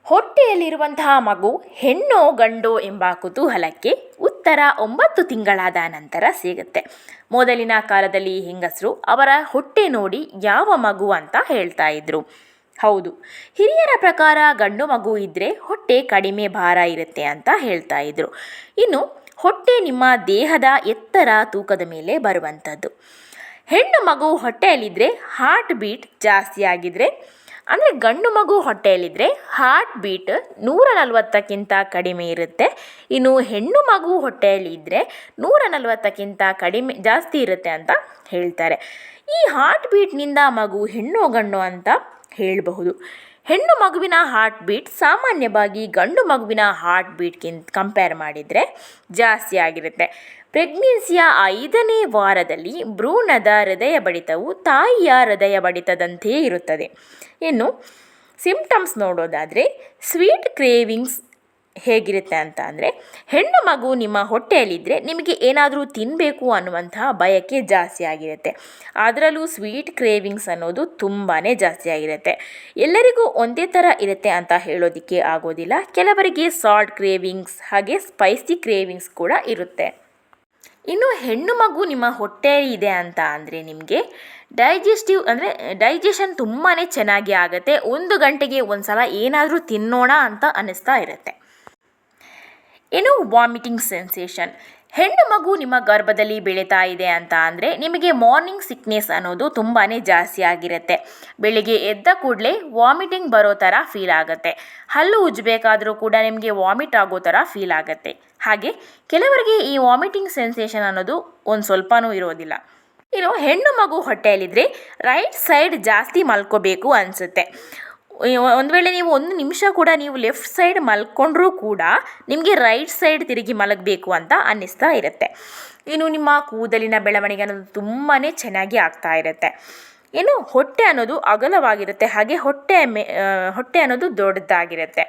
ಹೊಟ್ಟೆಯಲ್ಲಿರುವಂತಹ ಮಗು ಹೆಣ್ಣೋ ಗಂಡೋ ಎಂಬ ಕುತೂಹಲಕ್ಕೆ ಉತ್ತರ 9 ತಿಂಗಳಾದ ನಂತರ ಸಿಗುತ್ತೆ. ಮೊದಲಿನ ಕಾಲದಲ್ಲಿ ಹೆಂಗಸರು ಅವರ ಹೊಟ್ಟೆ ನೋಡಿ ಯಾವ ಮಗು ಅಂತ ಹೇಳ್ತಾ ಇದ್ರು. ಹೌದು, ಹಿರಿಯರ ಪ್ರಕಾರ ಗಂಡು ಮಗು ಇದ್ದರೆ ಹೊಟ್ಟೆ ಕಡಿಮೆ ಭಾರ ಇರುತ್ತೆ ಅಂತ ಹೇಳ್ತಾ ಇದ್ರು. ಇನ್ನು ಹೊಟ್ಟೆ ನಿಮ್ಮ ದೇಹದ ಎತ್ತರ ತೂಕದ ಮೇಲೆ ಬರುವಂಥದ್ದು. ಹೆಣ್ಣು ಮಗು ಹೊಟ್ಟೆಯಲ್ಲಿದ್ದರೆ ಹಾರ್ಟ್ ಬೀಟ್ ಜಾಸ್ತಿ ಆಗಿದ್ರೆ, ಅಂದರೆ ಗಂಡು ಮಗು ಹೊಟ್ಟೆಯಲ್ಲಿದ್ದರೆ ಹಾರ್ಟ್ ಬೀಟ್ 140ಕ್ಕಿಂತ ಕಡಿಮೆ ಇರುತ್ತೆ. ಇನ್ನು ಹೆಣ್ಣು ಮಗು ಹೊಟ್ಟೆಯಲ್ಲಿ ಇದ್ದರೆ 140ಕ್ಕಿಂತ ಜಾಸ್ತಿ ಇರುತ್ತೆ ಅಂತ ಹೇಳ್ತಾರೆ. ಈ ಹಾರ್ಟ್ ಬೀಟ್ನಿಂದ ಮಗು ಹೆಣ್ಣು ಗಂಡು ಅಂತ ಹೇಳಬಹುದು. ಹೆಣ್ಣು ಮಗುವಿನ ಹಾರ್ಟ್ ಬೀಟ್ ಸಾಮಾನ್ಯವಾಗಿ ಗಂಡು ಮಗುವಿನ ಹಾರ್ಟ್ ಬೀಟ್ಗಿಂತ ಕಂಪೇರ್ ಮಾಡಿದರೆ ಜಾಸ್ತಿ ಆಗಿರುತ್ತೆ. ಪ್ರೆಗ್ನೆನ್ಸಿಯ 5ನೇ ವಾರದಲ್ಲಿ ಭ್ರೂಣದ ಹೃದಯ ಬಡಿತವು ತಾಯಿಯ ಹೃದಯ ಬಡಿತದಂತೆಯೇ ಇರುತ್ತದೆ. ಇನ್ನು ಸಿಂಪ್ಟಮ್ಸ್ ನೋಡೋದಾದರೆ ಸ್ವೀಟ್ ಕ್ರೇವಿಂಗ್ಸ್ ಹೇಗಿರುತ್ತೆ ಅಂತ ಅಂದರೆ, ಹೆಣ್ಣು ಮಗು ನಿಮ್ಮ ಹೊಟ್ಟೆಯಲ್ಲಿದ್ದರೆ ನಿಮಗೆ ಏನಾದರೂ ತಿನ್ನಬೇಕು ಅನ್ನುವಂತಹ ಬಯಕೆ ಜಾಸ್ತಿ ಆಗಿರುತ್ತೆ. ಅದರಲ್ಲೂ ಸ್ವೀಟ್ ಕ್ರೇವಿಂಗ್ಸ್ ಅನ್ನೋದು ತುಂಬಾ ಜಾಸ್ತಿ ಆಗಿರುತ್ತೆ. ಎಲ್ಲರಿಗೂ ಒಂದೇ ಥರ ಇರುತ್ತೆ ಅಂತ ಹೇಳೋದಕ್ಕೆ ಆಗೋದಿಲ್ಲ. ಕೆಲವರಿಗೆ ಸಾಲ್ಟ್ ಕ್ರೇವಿಂಗ್ಸ್ ಹಾಗೆ ಸ್ಪೈಸಿ ಕ್ರೇವಿಂಗ್ಸ್ ಕೂಡ ಇರುತ್ತೆ. ಇನ್ನು ಹೆಣ್ಣು ಮಗು ನಿಮ್ಮ ಹೊಟ್ಟೆಯಲ್ಲಿ ಇದೆ ಅಂತ ಅಂದರೆ ನಿಮಗೆ ಡೈಜೆಷನ್ ತುಂಬಾ ಚೆನ್ನಾಗಿ ಆಗುತ್ತೆ. 1 ಗಂಟೆಗೆ ಒಂದು ಸಲ ಏನಾದರೂ ತಿನ್ನೋಣ ಅಂತ ಅನ್ನಿಸ್ತಾ ಇರುತ್ತೆ. ಇನ್ನು ವಾಮಿಟಿಂಗ್ ಸೆನ್ಸೇಷನ್. ಹೆಣ್ಣು ಮಗು ನಿಮ್ಮ ಗರ್ಭದಲ್ಲಿ ಬೆಳೀತಾ ಇದೆ ಅಂತ ಅಂದರೆ ನಿಮಗೆ ಮಾರ್ನಿಂಗ್ ಸಿಕ್ನೆಸ್ ಅನ್ನೋದು ತುಂಬಾ ಜಾಸ್ತಿ ಆಗಿರುತ್ತೆ. ಬೆಳಿಗ್ಗೆ ಎದ್ದ ಕೂಡಲೇ ವಾಮಿಟಿಂಗ್ ಬರೋ ಥರ ಫೀಲ್ ಆಗುತ್ತೆ. ಹಲ್ಲು ಉಜ್ಜಬೇಕಾದ್ರೂ ಕೂಡ ನಿಮಗೆ ವಾಮಿಟ್ ಆಗೋ ಥರ ಫೀಲ್ ಆಗುತ್ತೆ. ಹಾಗೆ ಕೆಲವರಿಗೆ ಈ ವಾಮಿಟಿಂಗ್ ಸೆನ್ಸೇಷನ್ ಅನ್ನೋದು ಒಂದು ಸ್ವಲ್ಪನೂ ಇರೋದಿಲ್ಲ. ಇನ್ನು ಹೆಣ್ಣು ಮಗು ಹೊಟ್ಟೆಯಲ್ಲಿದ್ದರೆ ರೈಟ್ ಸೈಡ್ ಜಾಸ್ತಿ ಮಲ್ಕೋಬೇಕು ಅನಿಸುತ್ತೆ. ಒಂದು ವೇಳೆ ನೀವು 1 ನಿಮಿಷ ಕೂಡ ನೀವು ಲೆಫ್ಟ್ ಸೈಡ್ ಮಲ್ಕೊಂಡ್ರೂ ಕೂಡ ನಿಮಗೆ ರೈಟ್ ಸೈಡ್ ತಿರುಗಿ ಮಲಗಬೇಕು ಅಂತ ಅನ್ನಿಸ್ತಾ ಇರುತ್ತೆ. ಇನ್ನು ನಿಮ್ಮ ಕೂದಲಿನ ಬೆಳವಣಿಗೆ ಅನ್ನೋದು ತುಂಬಾ ಚೆನ್ನಾಗಿ ಆಗ್ತಾ ಇರುತ್ತೆ. ಇನ್ನು ಹೊಟ್ಟೆ ಅನ್ನೋದು ಅಗಲವಾಗಿರುತ್ತೆ, ಹಾಗೆ ಹೊಟ್ಟೆ ಅನ್ನೋದು ದೊಡ್ಡದಾಗಿರುತ್ತೆ.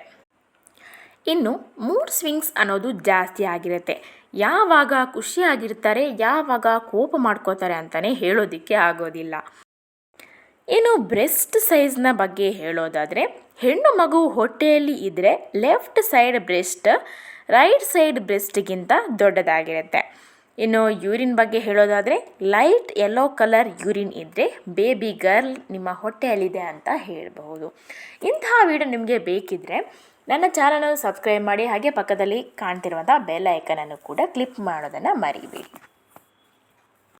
ಇನ್ನು ಮೂಡ್ ಸ್ವಿಂಗ್ಸ್ ಅನ್ನೋದು ಜಾಸ್ತಿ ಆಗಿರುತ್ತೆ. ಯಾವಾಗ ಖುಷಿಯಾಗಿರ್ತಾರೆ, ಯಾವಾಗ ಕೋಪ ಮಾಡ್ಕೋತಾರೆ ಅಂತಲೇ ಹೇಳೋದಕ್ಕೆ ಆಗೋದಿಲ್ಲ. ಇನ್ನು ಬ್ರೆಸ್ಟ್ ಸೈಜ್ನ ಬಗ್ಗೆ ಹೇಳೋದಾದರೆ, ಹೆಣ್ಣು ಮಗು ಹೊಟ್ಟೆಯಲ್ಲಿ ಇದ್ದರೆ left side breast right side ಬ್ರೆಸ್ಟ್ಗಿಂತ ದೊಡ್ಡದಾಗಿರುತ್ತೆ. ಇನ್ನು ಯೂರಿನ್ ಬಗ್ಗೆ ಹೇಳೋದಾದರೆ, ಲೈಟ್ ಯೆಲ್ಲೋ ಕಲರ್ ಯೂರಿನ್ ಇದ್ದರೆ ಬೇಬಿ ಗರ್ಲ್ ನಿಮ್ಮ ಹೊಟ್ಟೆಯಲ್ಲಿದೆ ಅಂತ ಹೇಳಬಹುದು. ಇಂತಹ ವಿಡಿಯೋ ನಿಮಗೆ ಬೇಕಿದ್ದರೆ ನನ್ನ ಚಾನಲನ್ನು ಸಬ್ಸ್ಕ್ರೈಬ್ ಮಾಡಿ, ಹಾಗೆ ಪಕ್ಕದಲ್ಲಿ ಕಾಣ್ತಿರುವಂಥ ಬೆಲ್ ಐಕನನ್ನು ಕೂಡ ಕ್ಲಿಕ್ ಮಾಡೋದನ್ನು ಮರಿಬೇಡಿ.